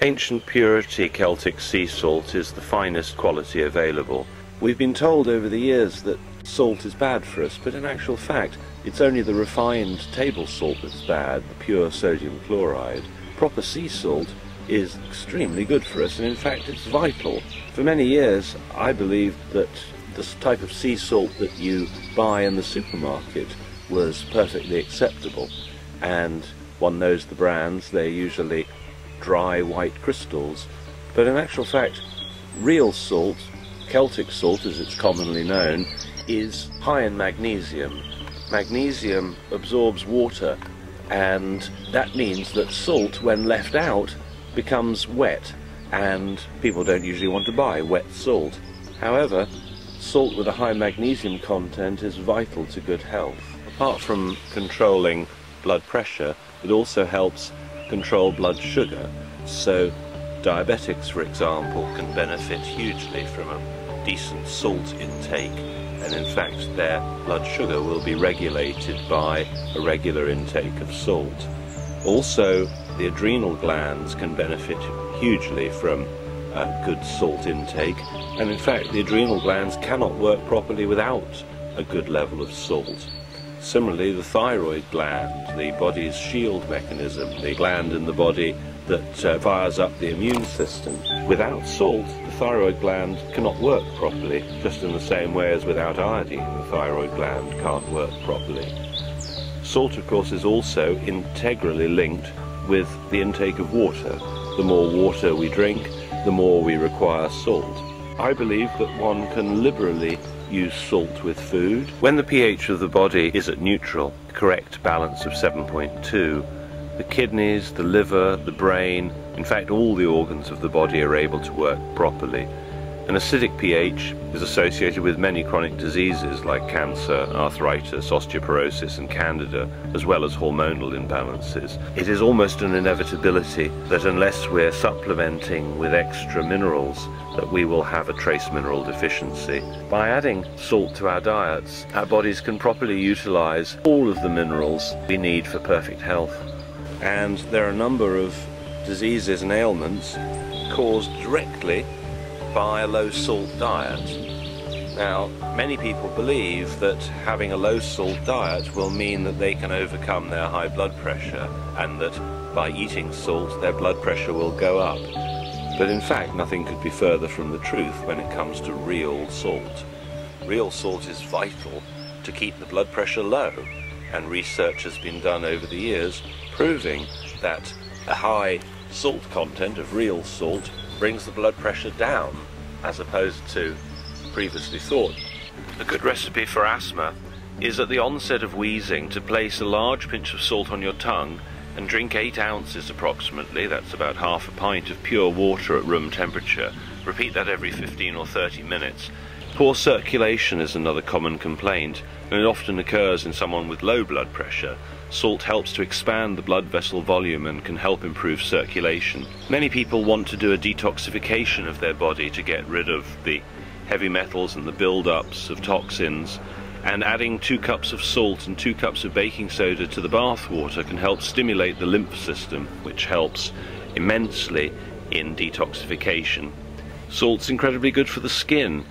Ancient purity Celtic sea salt is the finest quality available. We've been told over the years that salt is bad for us, but in actual fact it's only the refined table salt that's bad, the pure sodium chloride. Proper sea salt is extremely good for us, and in fact it's vital. For many years I believed that this type of sea salt that you buy in the supermarket was perfectly acceptable, and one knows the brands, they're usually dry white crystals, but in actual fact real salt, Celtic salt as it's commonly known, is high in magnesium. Magnesium absorbs water, and that means that salt, when left out, becomes wet, and people don't usually want to buy wet salt. However, salt with a high magnesium content is vital to good health. Apart from controlling blood pressure, it also helps control blood sugar. So diabetics, for example, can benefit hugely from a decent salt intake, and in fact their blood sugar will be regulated by a regular intake of salt. Also, the adrenal glands can benefit hugely from a good salt intake, and in fact the adrenal glands cannot work properly without a good level of salt. Similarly, the thyroid gland, the body's shield mechanism, the gland in the body that fires up the immune system. Without salt, the thyroid gland cannot work properly, just in the same way as without iodine the thyroid gland can't work properly. Salt, of course, is also integrally linked with the intake of water. The more water we drink, the more we require salt. I believe that one can liberally use salt with food. When the pH of the body is at neutral, correct balance of 7.2, the kidneys, the liver, the brain, in fact all the organs of the body are able to work properly. An acidic pH is associated with many chronic diseases like cancer, arthritis, osteoporosis and candida, as well as hormonal imbalances. It is almost an inevitability that unless we're supplementing with extra minerals, that we will have a trace mineral deficiency. By adding salt to our diets, our bodies can properly utilize all of the minerals we need for perfect health. And there are a number of diseases and ailments caused directly by a low salt diet. Now, many people believe that having a low salt diet will mean that they can overcome their high blood pressure, and that by eating salt their blood pressure will go up. But in fact nothing could be further from the truth when it comes to real salt. Real salt is vital to keep the blood pressure low, and research has been done over the years proving that a high salt content of real salt brings the blood pressure down, as opposed to previously thought. A good recipe for asthma is at the onset of wheezing to place a large pinch of salt on your tongue and drink 8 ounces approximately, that's about half a pint of pure water at room temperature. Repeat that every 15 or 30 minutes. Poor circulation is another common complaint, and it often occurs in someone with low blood pressure. Salt helps to expand the blood vessel volume and can help improve circulation. Many people want to do a detoxification of their body to get rid of the heavy metals and the build-ups of toxins, and adding 2 cups of salt and 2 cups of baking soda to the bath water can help stimulate the lymph system, which helps immensely in detoxification. Salt's incredibly good for the skin.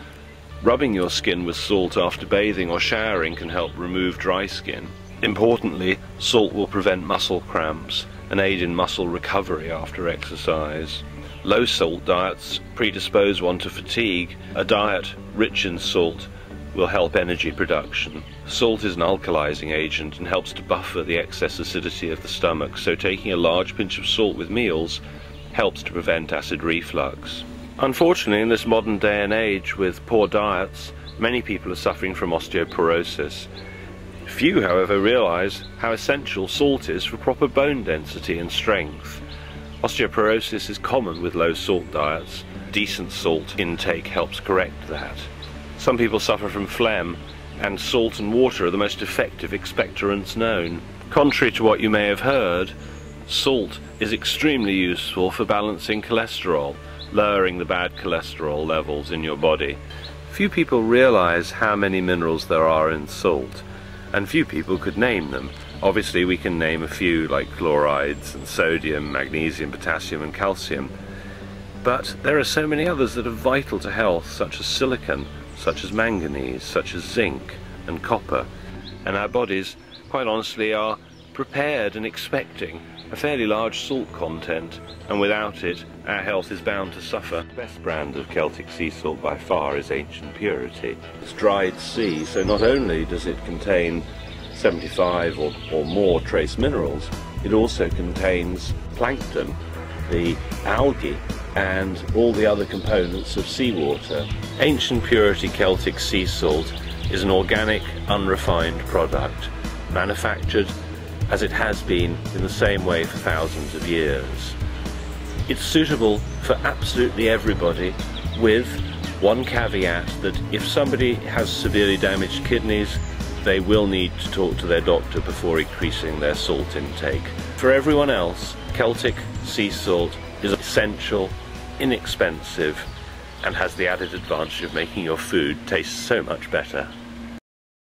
Rubbing your skin with salt after bathing or showering can help remove dry skin. Importantly, salt will prevent muscle cramps and aid in muscle recovery after exercise. Low salt diets predispose one to fatigue. A diet rich in salt will help energy production. Salt is an alkalizing agent and helps to buffer the excess acidity of the stomach, so taking a large pinch of salt with meals helps to prevent acid reflux. Unfortunately, in this modern day and age with poor diets, many people are suffering from osteoporosis. Few, however, realize how essential salt is for proper bone density and strength. Osteoporosis is common with low salt diets. Decent salt intake helps correct that. Some people suffer from phlegm, and salt and water are the most effective expectorants known. Contrary to what you may have heard, salt is extremely useful for balancing cholesterol, lowering the bad cholesterol levels in your body. Few people realize how many minerals there are in salt, and few people could name them. Obviously we can name a few like chlorides and sodium, magnesium, potassium and calcium, but there are so many others that are vital to health, such as silicon, such as manganese, such as zinc and copper, and our bodies quite honestly are prepared and expecting a fairly large salt content, and without it our health is bound to suffer. The best brand of Celtic sea salt by far is Ancient Purity. It's dried sea, so not only does it contain 75 or more trace minerals, it also contains plankton, the algae, and all the other components of seawater. Ancient Purity Celtic Sea Salt is an organic, unrefined product, manufactured as it has been in the same way for thousands of years. It's suitable for absolutely everybody, with one caveat that if somebody has severely damaged kidneys, they will need to talk to their doctor before increasing their salt intake. For everyone else, Celtic sea salt is essential, inexpensive, and has the added advantage of making your food taste so much better.